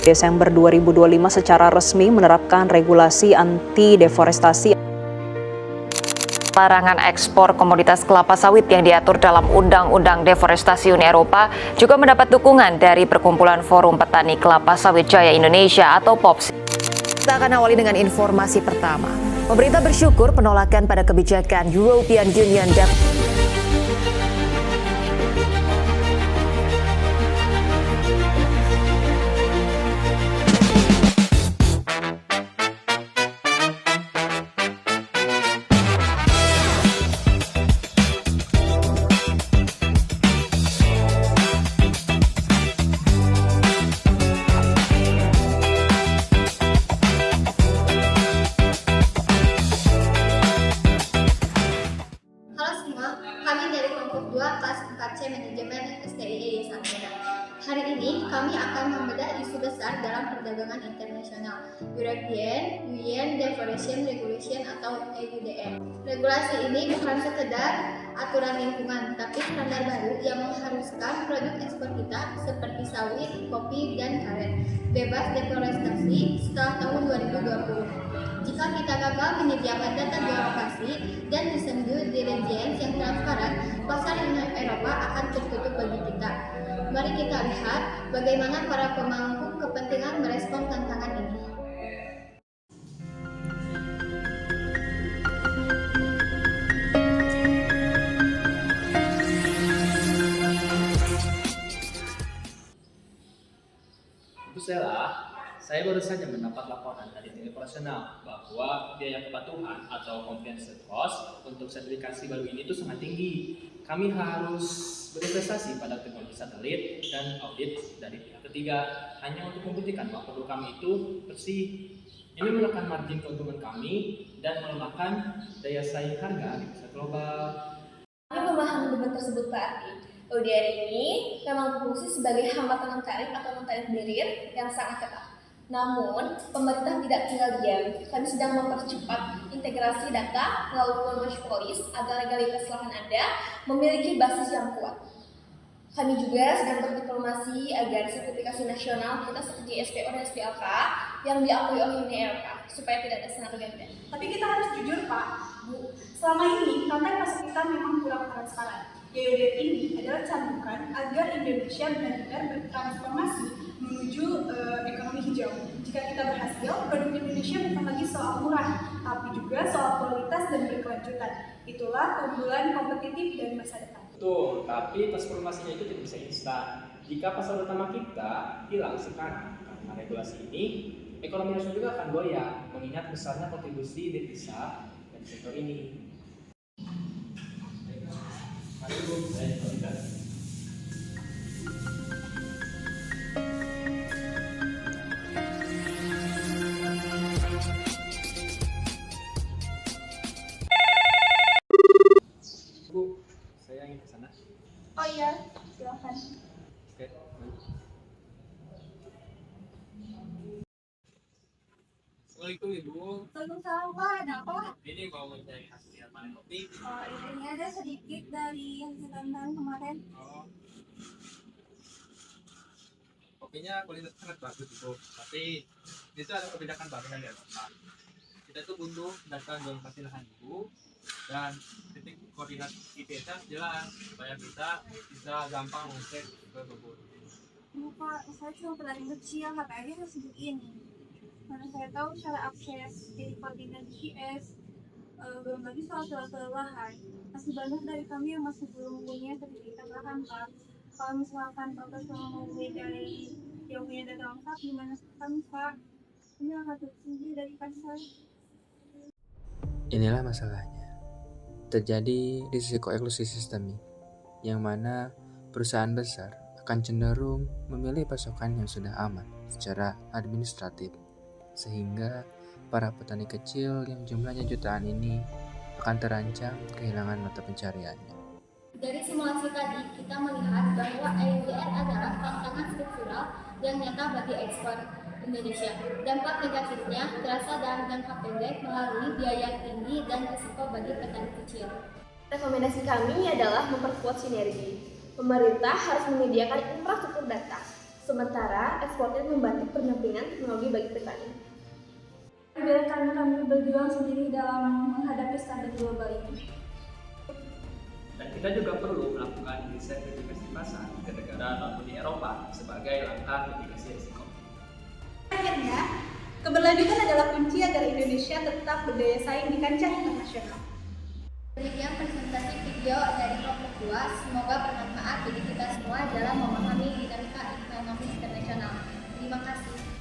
Desember 2025 secara resmi menerapkan regulasi anti-deforestasi. Larangan ekspor komoditas kelapa sawit yang diatur dalam Undang-Undang Deforestasi Uni Eropa juga mendapat dukungan dari Perkumpulan Forum Petani Kelapa Sawit Jaya Indonesia atau POPSI. Kita akan awali dengan informasi pertama. Pemerintah bersyukur penolakan pada kebijakan European Union Kami dari kelompok 2 kelas 4C Manajemen STIE Samsera. Hari ini kami akan membedah isu besar dalam perdagangan internasional, European Union Deforestation Regulation atau EUDR. Regulasi ini bukan sekedar aturan lingkungan, tapi standar baru yang mengharuskan produk ekspor kita seperti sawit, kopi, dan karet bebas deforestasi setelah tahun 2020. Jika kita gagal menyediakan data geolokasi dan sistem due diligence yang transparan, pasar Eropa akan tertutup bagi kita. Mari kita lihat bagaimana para pemangku kepentingan merespon tantangan ini. Bu Sela, saya baru saja mendapat laporan dari tim operasional bahwa biaya kepatuhan atau compliance cost untuk sertifikasi baru ini itu sangat tinggi. Kami harus berinvestasi pada teknologi satelit dan audit dari pihak ketiga hanya untuk membuktikan bahwa produk kami itu bersih. Ini menekan margin keuntungan kami dan melemahkan daya saing harga di pasar global. Kami memahami beban tersebut Pak Ardi. EUDR ini memang berfungsi sebagai hambatan non-tarif atau non-tarif barrier yang sangat ketat. Namun, pemerintah tidak tinggal diam. Kami sedang mempercepat integrasi data melalui One Police agar legalitas lahan Anda memiliki basis yang kuat. Kami juga sedang berdiplomasi agar sertifikasi nasional kita seperti SPO dan SPLK yang diakui oleh Uni Eropa supaya tidak ada senarai ganda. Tapi kita harus jujur Pak, Bu, selama ini rantai pasar kita memang kurang transparan. EUDR ini adalah cambukan agar Indonesia benar-benar bertransformasi menuju ekonomi hijau. Jika kita berhasil, produk Indonesia bukan lagi soal murah, tapi juga soal kualitas dan berkelanjutan. Itulah keunggulan kompetitif dari masa depan. Betul, tapi transformasinya itu tidak bisa instan. Jika pasar utama kita hilang sekarang karena regulasi ini, ekonomi nasional juga akan goyah, mengingat besarnya kontribusi devisa dari sektor ini. Mari Bu, saya lanjutkan. Bu, saya ingin ke sana. Oh iya, silakan. Oke. Assalamualaikum Ibu. Waalaikumsalam Pak, ada apa? Ini mau mencari hasil panen kopi. Oh, ini ada sedikit dari hasil tantangan kemarin. Oh. Kopinya kualitas sangat bagus Ibu. Tapi itu ada kebijakan baru dari Eropa. Kita tuh butuh data geolokasi lahan Ibu dan titik koordinat GPS jelas supaya kita bisa gampang mengecek ke kebun. Pak, saya cuma petani kecil, HPG tersebut ini. Mana saya tahu cara akses di koordinat GPS, belum lagi soal celah lahan. Masih banyak dari kami yang masih belum punya sertifikat lahan, Pak. Kalau misalkan Bapak cuma mau dari yang punya data lengkap, gimana kami, Pak? Ini akan tertinggi dari pasar. Inilah masalahnya. Terjadi risiko eksklusi sistemik, yang mana perusahaan besar akan cenderung memilih pasokan yang sudah aman secara administratif, sehingga para petani kecil yang jumlahnya jutaan ini akan terancam kehilangan mata pencariannya. Dari simulasi tadi, kita melihat bahwa EUDR adalah tantangan struktural yang nyata bagi ekspor Indonesia. Dampak negatifnya terasa dalam jangka pendek melalui biaya tinggi dan risiko bagi petani kecil. Rekomendasi kami adalah memperkuat sinergi. Pemerintah harus menyediakan infrastruktur data, sementara eksportir membantu pendampingan teknologi bagi petani. Biarkan kami berjuang sendiri dalam menghadapi standar global ini. Dan kita juga perlu melakukan riset mitigasi pasar ke negara non-Uni Eropa sebagai langkah mitigasi risiko. Akhirnya, keberlanjutan adalah kunci agar Indonesia tetap berdaya saing di kancah internasional. Demikian presentasi video dari kelompok 2. Semoga bermanfaat bagi kita semua dalam memahami dinamika ekonomi internasional. Terima kasih.